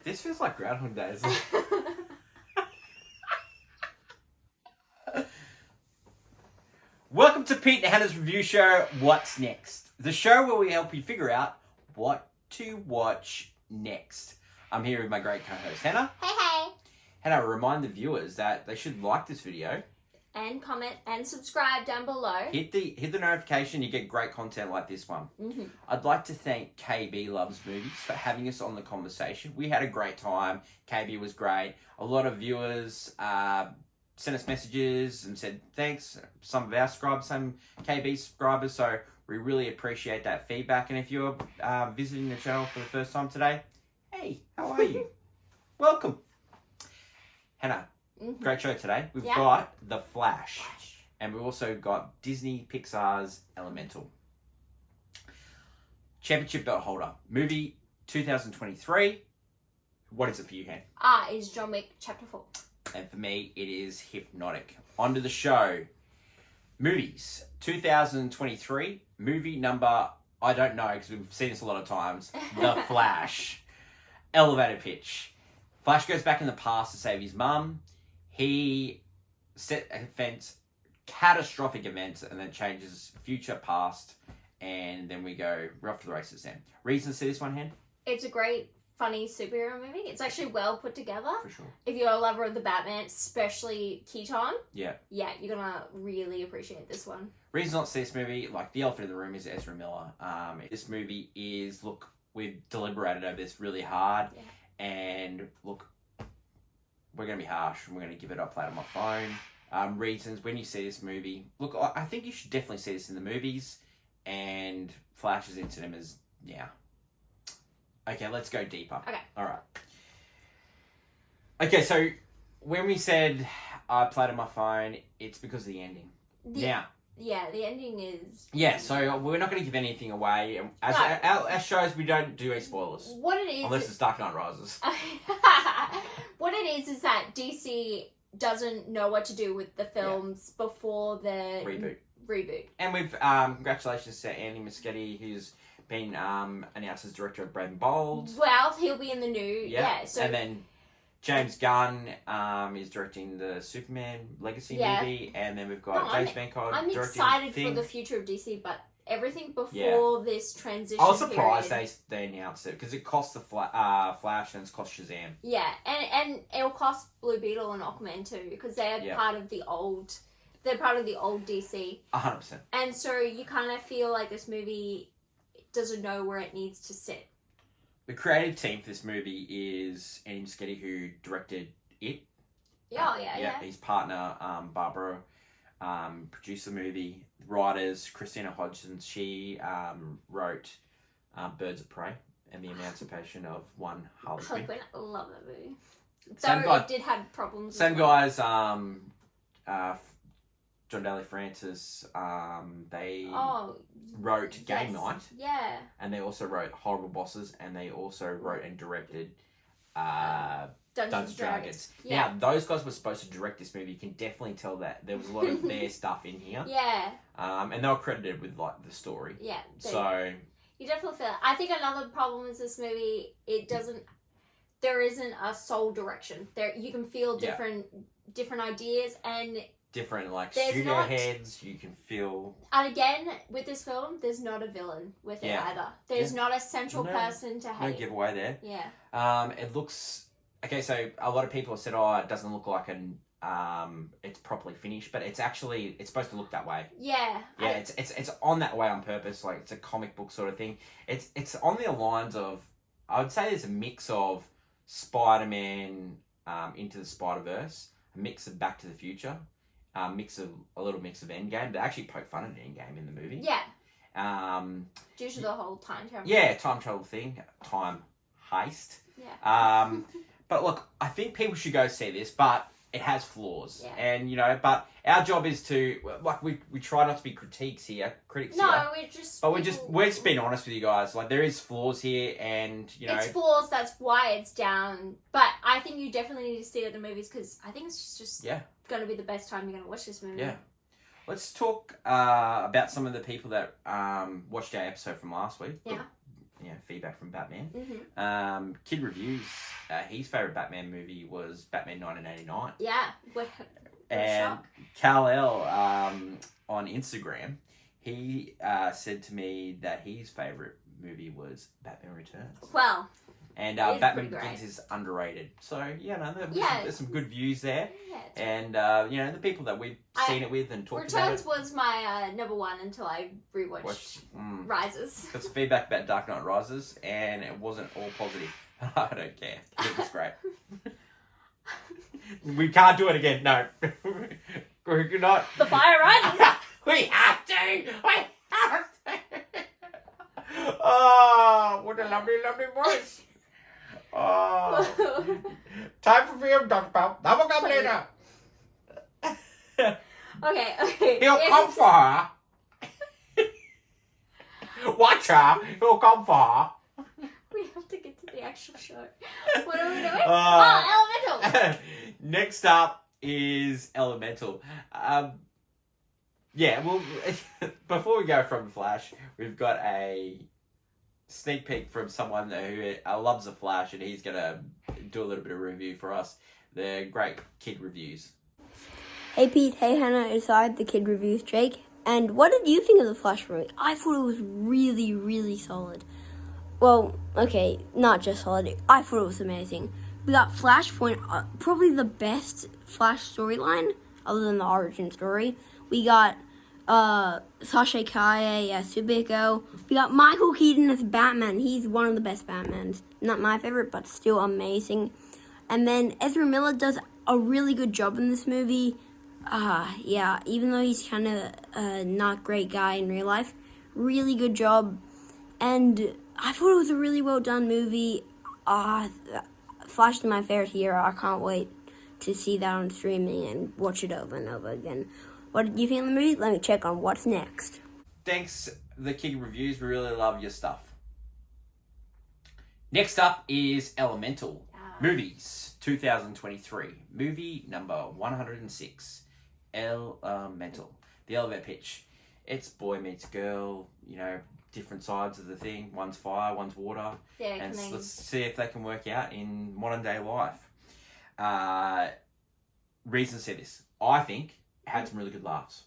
This feels like Groundhog Day, isn't it? Welcome to Pete and Hannah's review show, What's Next? The show where we help you figure out what to watch next. I'm here with my great co-host, Hannah. Hey, hey. Hannah, remind the viewers that they should like this video. And comment and subscribe down below. Hit the notification, you get great content like this one. Mm-hmm. I'd like to thank KB Loves Movies for having us on the conversation. We had a great time. KB was great. A lot of viewers sent us messages and said thanks. Some of our subscribers, some KB subscribers, so we really appreciate that feedback. And if you're visiting the channel for the first time today, hey, how are you? Welcome. Hannah. Mm-hmm. Great show today. We've got The Flash. And we've also got Disney Pixar's Elemental. Championship belt holder. Movie 2023. What is it for you, Han? Is John Wick Chapter 4. And for me, it is Hypnotic. On to the show. Movies 2023. Movie number, I don't know because we've seen this a lot of times. The Flash. Elevator pitch. Flash goes back in the past to save his mum. He set events, catastrophic events, and then changes future, past, and then we're off to the races then. Reason to see this one, Hen? It's a great, funny superhero movie. It's actually well put together. For sure. If you're a lover of the Batman, especially Keaton, yeah, you're gonna really appreciate this one. Reason not to see this movie, like the elephant in the room, is Ezra Miller. This movie is, we've deliberated over this really hard, and look, we're going to be harsh and we're going to give it a play on my phone. Reasons, when you see this movie, look, I think you should definitely see this in the movies, and Flash is in cinemas now. Okay, let's go deeper. Okay. Alright. Okay, so when we said I played on my phone, it's because of the ending. Yeah, the ending is... Yeah, so we're not going to give anything away. Our shows, we don't do any spoilers. What it is... Unless it's Dark Knight Rises. What it is that DC doesn't know what to do with the films before the... Reboot. And we've, congratulations to Andy Muschetti, who's been announced as director of Brave and Bold. Well, he'll be in the new... So... And then James Gunn is directing the Superman Legacy movie, and then we've got James Mangold I'm directing excited Thing. for the future of DC, but everything before this transition I was surprised period, they announced it, because it cost the Flash and it's cost Shazam. Yeah, and it'll cost Blue Beetle and Aquaman too, because they're part of the old... They're part of the old DC. 100%. And so you kind of feel like this movie doesn't know where it needs to sit. The creative team for this movie is Andy Muschetti, who directed it. Yeah. His partner, Barbara, produced the movie. Writers, Christina Hodgson, she wrote Birds of Prey and the Emancipation of One Harley Quinn. I love that movie. It did have problems. Same guys, John Daly Francis, they wrote Game Night. Yeah. And they also wrote Horrible Bosses, and they also wrote and directed Dungeons & Dragons. Yeah. Now, those guys were supposed to direct this movie. You can definitely tell that there was a lot of their stuff in here. Yeah. And they were credited with, the story. Yeah. So... You definitely feel it. I think another problem is this movie, there isn't a sole direction. You can feel different ideas and... Different, studio heads, you can feel... And again, with this film, there's not a villain with it either. There's not a central person to hate. No giveaway there. Yeah. It looks... Okay, so a lot of people have said, it doesn't look like it's properly finished, but it's supposed to look that way. Yeah. Yeah, it's on that way on purpose, it's a comic book sort of thing. It's on the lines of... I would say there's a mix of Spider-Man Into the Spider-Verse, a mix of Back to the Future... a little mix of Endgame. They actually poke fun at Endgame in the movie. Yeah. Due to the whole time travel. Yeah, time travel thing. Time heist. Yeah. But look, I think people should go see this, but it has flaws. Yeah. And, but our job is to, we try not to be critics here. No, we're just... But we're just being honest with you guys. There is flaws here, and, It's flaws, that's why it's down. But I think you definitely need to see it at the movies, because I think it's just... going to be the best time you're going to watch this movie. Yeah. Let's talk about some of the people that watched our episode from last week. Yeah. feedback from Batman. Mm-hmm. Kid Reviews, his favourite Batman movie was Batman 1989. Yeah. And Kal-El, on Instagram, he said to me that his favourite movie was Batman Returns. Well, and Batman Begins is underrated. So, there's some good views there. Yeah, and, the people that we've seen it with and talked about it. Returns was my number one until I rewatched Rises. Got some feedback about Dark Knight Rises, and it wasn't all positive. I don't care. It was great. We can't do it again. No. We're not. The fire rises. We have to. We have to. Oh, what a lovely, lovely voice. Oh. Time for film, Dr. Pop. That will come later. Okay. He'll come for her. Watch her. He'll come for her. We have to get to the actual show. What are we doing? Elemental. Next up is Elemental. Before we go from The Flash, we've got a sneak peek from someone who loves The Flash, and he's going to do a little bit of review for us. They're great kid reviews. Hey Pete, hey Hannah, aside the kid reviews, Jake. And what did you think of The Flash movie? I thought it was really, really solid. Well, okay, not just solid. I thought it was amazing. We got Flashpoint, probably the best Flash storyline, other than the origin story. We got Sasha Kaye as Supergirl. We got Michael Keaton as Batman. He's one of the best Batmans. Not my favorite, but still amazing. And then Ezra Miller does a really good job in this movie. Even though he's kind of a not great guy in real life, really good job. And I thought it was a really well done movie. Flash is my favorite hero. I can't wait to see that on streaming and watch it over and over again. What did you think of the movie? Let me check on what's next. Thanks, the Kid Reviews. We really love your stuff. Next up is Elemental. Movies, 2023. Movie number 106. Elemental. The elevator pitch. It's boy meets girl, different sides of the thing. One's fire, one's water. Yeah, and let's see if they can work out in modern day life. Reason to say this. I think it had some really good laughs.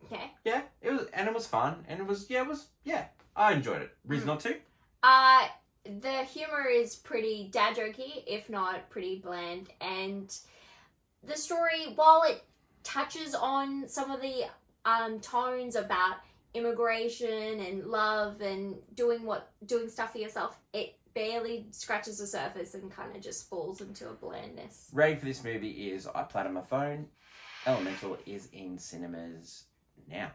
Okay. Yeah, it was fun, and I enjoyed it. Reason not to? The humor is pretty dad jokey, if not pretty bland, and the story, while it touches on some of the tones about immigration and love and doing stuff for yourself, it barely scratches the surface and kind of just falls into a blandness. Rating for this movie is I played on my phone. Elemental is in cinemas now.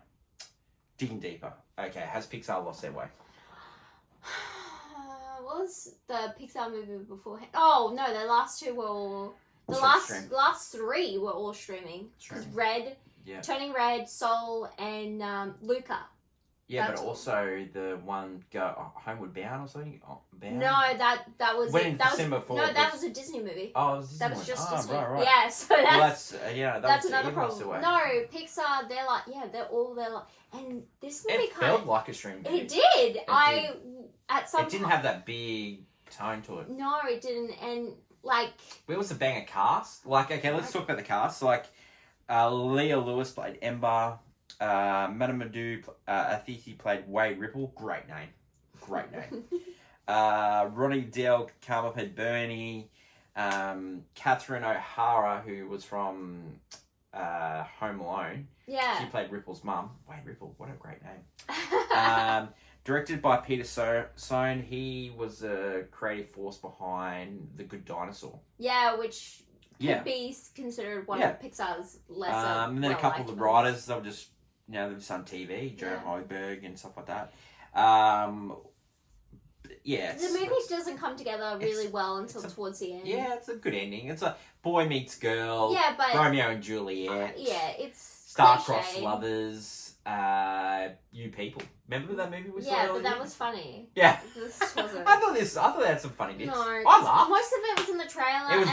Digging deeper. Okay, has Pixar lost their way? What was the Pixar movie beforehand? Oh no, the last two were all last three were all streaming. Because Red, Turning Red, Soul, and Luca. Yeah, but also the one Homeward Bound or something. Bound? No, that was went into cinema for. No, that was a Disney movie. Oh, it was Disney. That was just Disney. Right. Yeah, so that's another problem. No, Pixar, they're like, and this movie it felt like a stream movie. It did. It didn't have that big tone to it. No, it didn't, and like. Where was the banger cast? Like, okay, let's talk about the cast. So, like, Leah Lewis played Ember. Madame Athisi played Wade Ripple. Great name. Ronnie Dale Karma played Bernie. Catherine O'Hara, who was from Home Alone. Yeah. She played Ripple's mum. Wade Ripple, what a great name. Directed by Peter Sohn. He was a creative force behind The Good Dinosaur. Yeah, which could be considered one of Pixar's lesser. And then a couple of the writers, they were just, they've just on TV, Jeremy Heiberg and stuff like that. The movie doesn't come together really well until towards the end. Yeah, it's a good ending. It's a boy meets girl. Yeah, but Romeo and Juliet. it's star-crossed cliche. lovers. You People. Remember that movie we saw? Yeah, but that was funny. Yeah. This wasn't. I thought they had some funny bits. No, I laughed. most of it was in the trailer. It was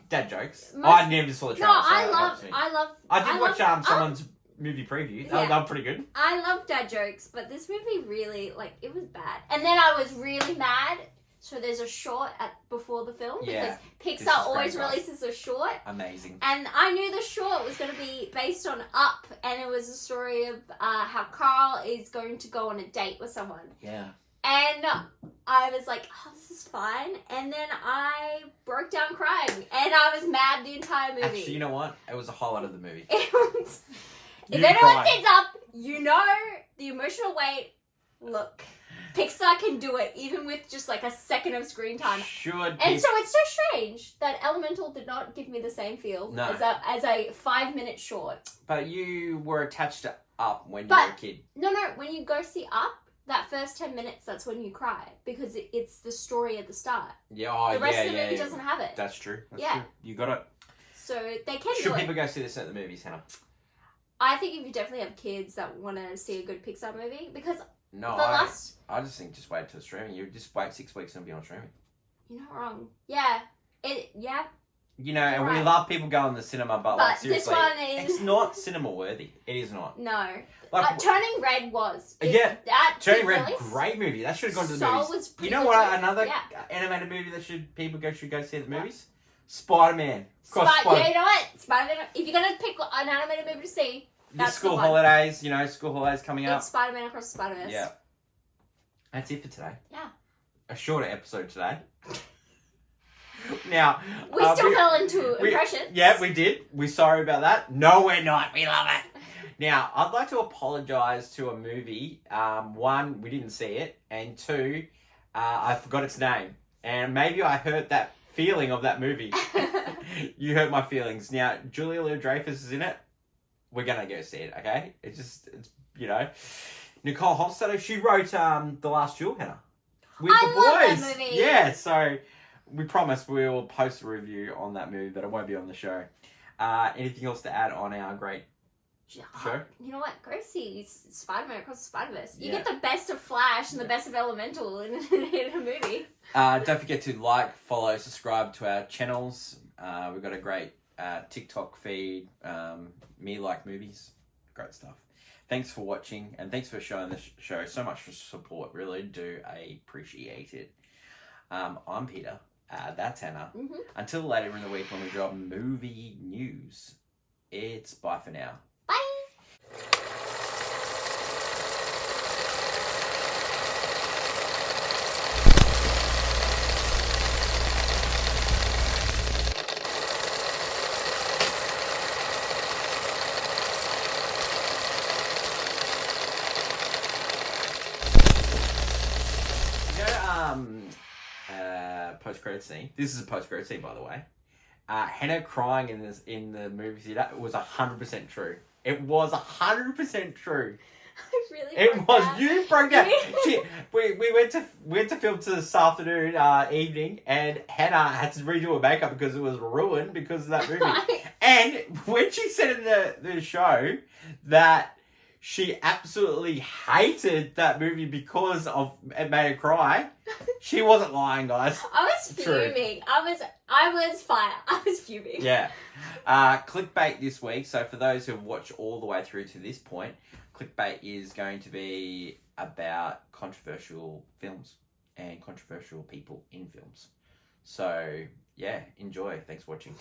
dad jokes. I never saw the trailer. No, I did watch someone's movie preview. Yeah. That was pretty good. I love dad jokes, but this movie really, like, it was bad. And then I was really mad. So there's a short before the film Yeah. because This Pixar is always great, guys. releases a short. Amazing. And I knew the short was going to be based on Up, and it was a story of how Carl is going to go on a date with someone. Yeah. And I was like, oh, this is fine. And then I broke down crying, and I was mad the entire movie. Actually, you know what? It was a highlight of the movie. It was, if You anyone cried. sits up, you know the emotional weight. Look, Pixar can do it, even with just like a second of screen time. Should And so it's so strange that Elemental did not give me the same feel No. as a 5-minute short. But you were attached to Up when you But- were a kid. No, when you go see Up, that first 10 minutes, that's when you cry because it's the story at the start. Yeah, oh, The rest yeah, of the movie yeah. doesn't have it. That's true. That's Yeah. true. You got it. So they can Should do people it. go see this at the movies, Hannah? I think if you definitely have kids that want to see a good Pixar movie, because No, the last... I just think just wait till streaming. You just wait 6 weeks and it'll be on streaming. You're not wrong. Yeah. Yeah. You know, and we Right. love people going to the cinema, but like But this seriously, one is... it's not cinema worthy. It is not. No. Like, Turning Red was. Yeah. That Turning kid Red, release, great movie. That should have gone to the Soul movies. was You pretty know good what? too. Another Yeah. animated movie that should go see at the movies? Spider-Man. Yeah, you know what? Spider-Man. If you're gonna pick an animated movie to see, This that's school the one. holidays. You know, school holidays coming up. It's Spider-Man Across the Spider-Verse. Yeah. That's it for today. Yeah. A shorter episode today. Now We still fell into impressions. Yeah, we did. We're sorry about that. No, we're not. We love it. Now, I'd like to apologise to a movie. One, we didn't see it, and two, I forgot its name. And maybe I hurt that feeling of that movie. You hurt my feelings. Now, Julia Louis-Dreyfus is in it. We're gonna go see it, okay? It's you know, Nicole Hofstadter. She wrote The Last Duel, Hannah, with I the love boys. that movie. Yeah, so we promise we will post a review on that movie, but it won't be on the show. Anything else to add on our great show? You know what? Go see Spider-Man Across the Spider-Verse. You Yeah. get the best of Flash and the best of Elemental in a movie. Don't forget to like, follow, subscribe to our channels. We've got a great TikTok feed. Me Like Movies. Great stuff. Thanks for watching, and thanks for showing this show so much for support. Really do appreciate it. I'm Peter. That's Hannah. Mm-hmm. Until later in the week when we drop movie news, it's bye for now. Bye. Post-credit scene. This is a post-credit scene, by the way. Hannah crying in the movie theater was 100% true. It was 100% true. I really It broke was. down. You broke down. Shit. We went to film to this afternoon, evening, and Hannah had to redo her makeup because it was ruined because of that movie. And when she said in the show that she absolutely hated that movie because of it made her cry, she wasn't lying, guys. I was True. fuming. I was fire. I was fuming. Yeah. Clickbait this week. So for those who have watched all the way through to this point, clickbait is going to be about controversial films and controversial people in films. So yeah, enjoy. Thanks for watching.